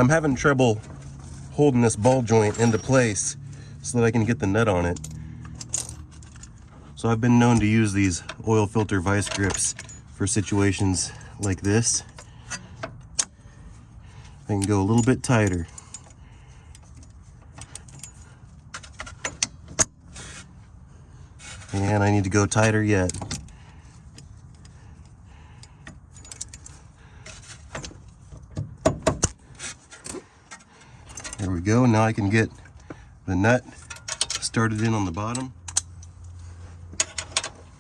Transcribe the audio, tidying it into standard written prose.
I'm having trouble holding this ball joint into place so that I can get the nut on it. So I've been known to use these oil filter vise grips for situations like this. I can go a little bit tighter. And I need to go tighter yet. There we go. Now I can get the nut started in on the bottom.